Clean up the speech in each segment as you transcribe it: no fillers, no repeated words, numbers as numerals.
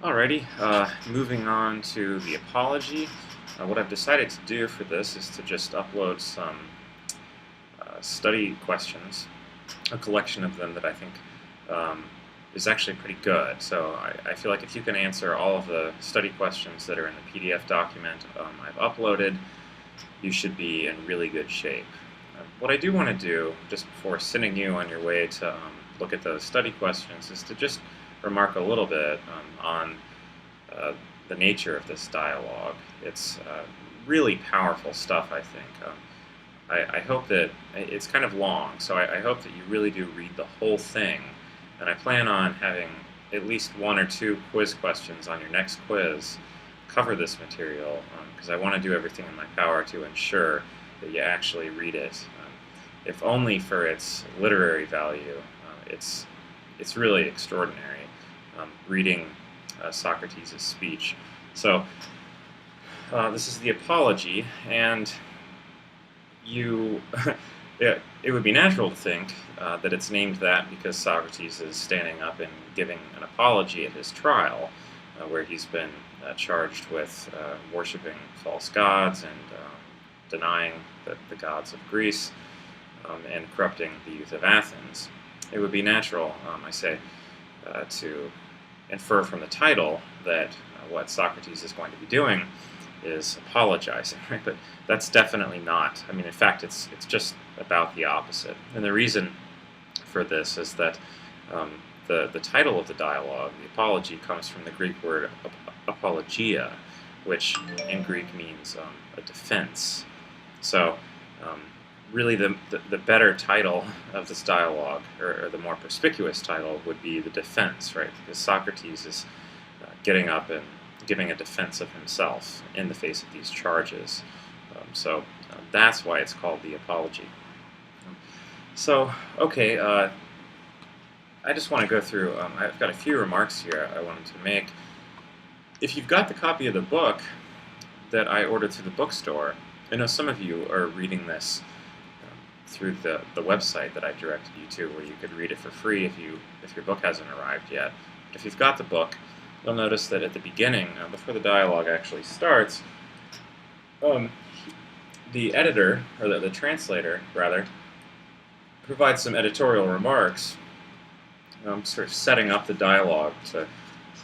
Alrighty, moving on to the apology. What I've decided to do for this is to just upload some study questions, a collection of them that I think um, is actually pretty good. So I feel like if you can answer all of the study questions that are in the PDF document I've uploaded, you should be in really good shape. What I do want to do, just before sending you on your way to look at those study questions, is to just remark a little bit on uh, the nature of this dialogue. It's really powerful stuff, I think. I hope that it's kind of long, so I hope that you really do read the whole thing. And I plan on having at least one or two quiz questions on your next quiz cover this material, because I want to do everything in my power to ensure that you actually read it. If only for its literary value, it's really extraordinary reading Socrates' speech. So this is the apology, and you it would be natural to think that it's named that because Socrates is standing up and giving an apology at his trial, where he's been charged with worshiping false gods and denying the gods of Greece and corrupting the youth of Athens. It would be natural, I say, to infer from the title that what Socrates is going to be doing is apologizing, right? But that's definitely not. I mean, in fact, it's just about the opposite. And the reason for this is that the title of the dialogue, the apology, comes from the Greek word apologia, which in Greek means a defense. So really the better title of this dialogue, or the more perspicuous title, would be the defense, right? Because Socrates is getting up and giving a defense of himself in the face of these charges. So that's why it's called the apology. So, okay, I just want to go through, I've got a few remarks here I wanted to make. If you've got the copy of the book that I ordered through the bookstore, I know some of you are reading this through the website that I directed you to, where you could read it for free if your book hasn't arrived yet. But if you've got the book, you'll notice that at the beginning, before the dialogue actually starts, the editor, or the translator, rather, provides some editorial remarks, sort of setting up the dialogue to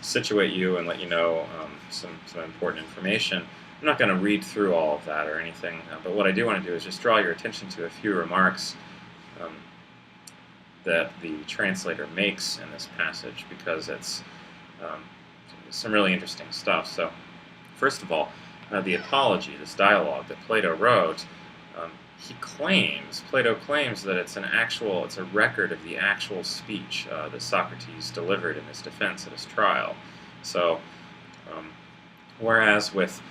situate you and let you know some important information. I'm not going to read through all of that or anything, but what I do want to do is just draw your attention to a few remarks that the translator makes in this passage, because it's some really interesting stuff. So, first of all, the apology, this dialogue that Plato wrote, Plato claims that it's a record of the actual speech that Socrates delivered in his defense at his trial. So, whereas with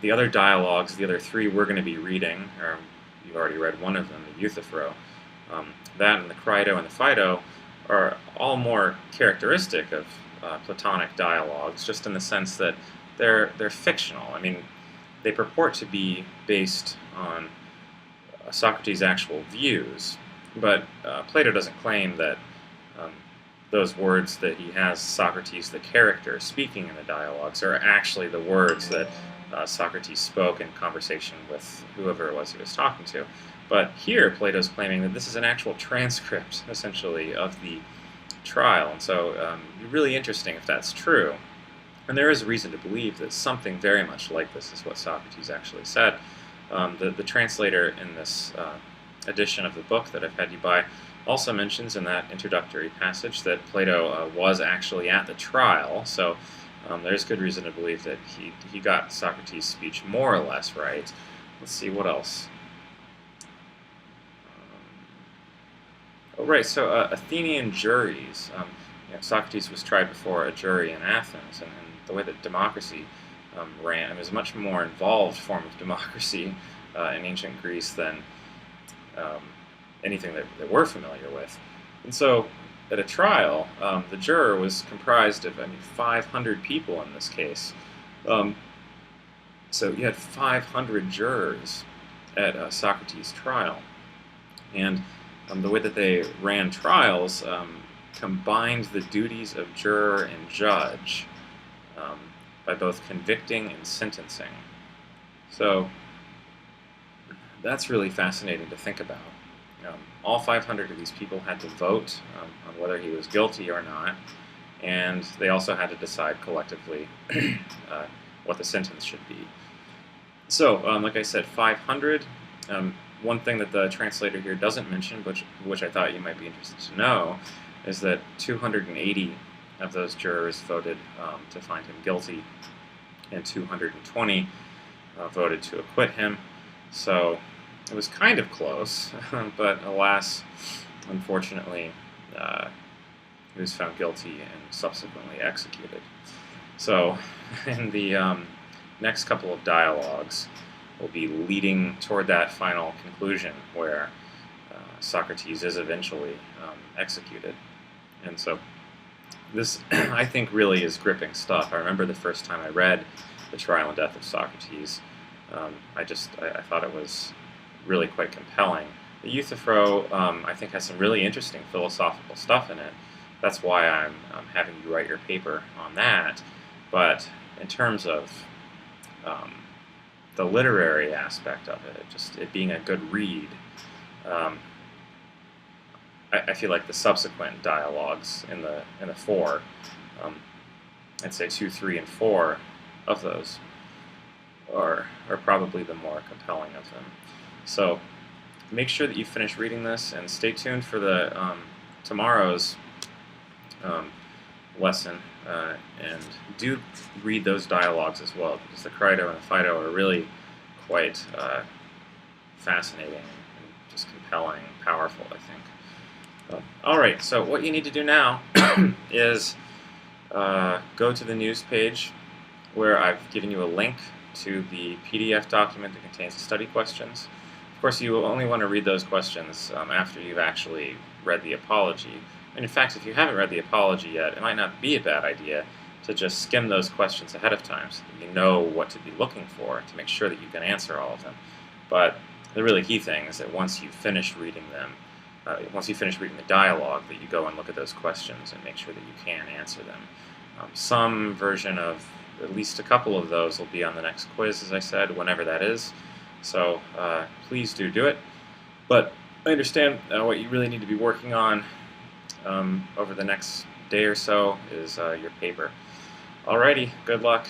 the other dialogues, the other three we're going to be reading, or you've already read one of them, the Euthyphro, that and the Crito and the Phaedo are all more characteristic of Platonic dialogues, just in the sense that they're fictional. I mean, they purport to be based on Socrates' actual views, but Plato doesn't claim that those words that he has Socrates, the character, speaking in the dialogues are actually the words that Socrates spoke in conversation with whoever it was he was talking to. But here, Plato's claiming that this is an actual transcript, essentially, of the trial. And so it'd be really interesting if that's true. And there is reason to believe that something very much like this is what Socrates actually said. The translator in this edition of the book that I've had you buy also mentions in that introductory passage that Plato was actually at the trial. So there's good reason to believe that he got Socrates' speech more or less right. Let's see, what else? So Athenian juries. Socrates was tried before a jury in Athens, and the way that democracy ran, it was a much more involved form of democracy in ancient Greece than anything that we're familiar with. And so at a trial, the juror was comprised of 500 people in this case. So you had 500 jurors at Socrates' trial. And the way that they ran trials, combined the duties of juror and judge by both convicting and sentencing. So that's really fascinating to think about. All 500 of these people had to vote on whether he was guilty or not, and they also had to decide collectively what the sentence should be. So, like I said, 500. One thing that the translator here doesn't mention, which I thought you might be interested to know, is that 280 of those jurors voted to find him guilty, and 220 voted to acquit him. So it was kind of close, but alas, unfortunately, he was found guilty and subsequently executed. So in the next couple of dialogues, we'll be leading toward that final conclusion where Socrates is eventually executed. And so this, I think, really is gripping stuff. I remember the first time I read The Trial and Death of Socrates, I thought it was really quite compelling. The Euthyphro, I think, has some really interesting philosophical stuff in it. That's why I'm having you write your paper on that. But in terms of the literary aspect of it, just it being a good read, I feel like the subsequent dialogues in the four, I'd say 2, 3, and 4 of those are probably the more compelling of them. So make sure that you finish reading this and stay tuned for the tomorrow's lesson, and do read those dialogues as well, because the Crito and the Phaedo are really quite fascinating and just compelling and powerful, I think. Alright, so what you need to do now is go to the news page where I've given you a link to the PDF document that contains the study questions. Of course, you will only want to read those questions after you've actually read the Apology. And in fact, if you haven't read the Apology yet, it might not be a bad idea to just skim those questions ahead of time so that you know what to be looking for to make sure that you can answer all of them. But the really key thing is that once you finish reading them, once you finish reading the dialogue, that you go and look at those questions and make sure that you can answer them. Some version of at least a couple of those will be on the next quiz, as I said, whenever that is. So please do it. But I understand what you really need to be working on over the next day or so is your paper. Alrighty, good luck.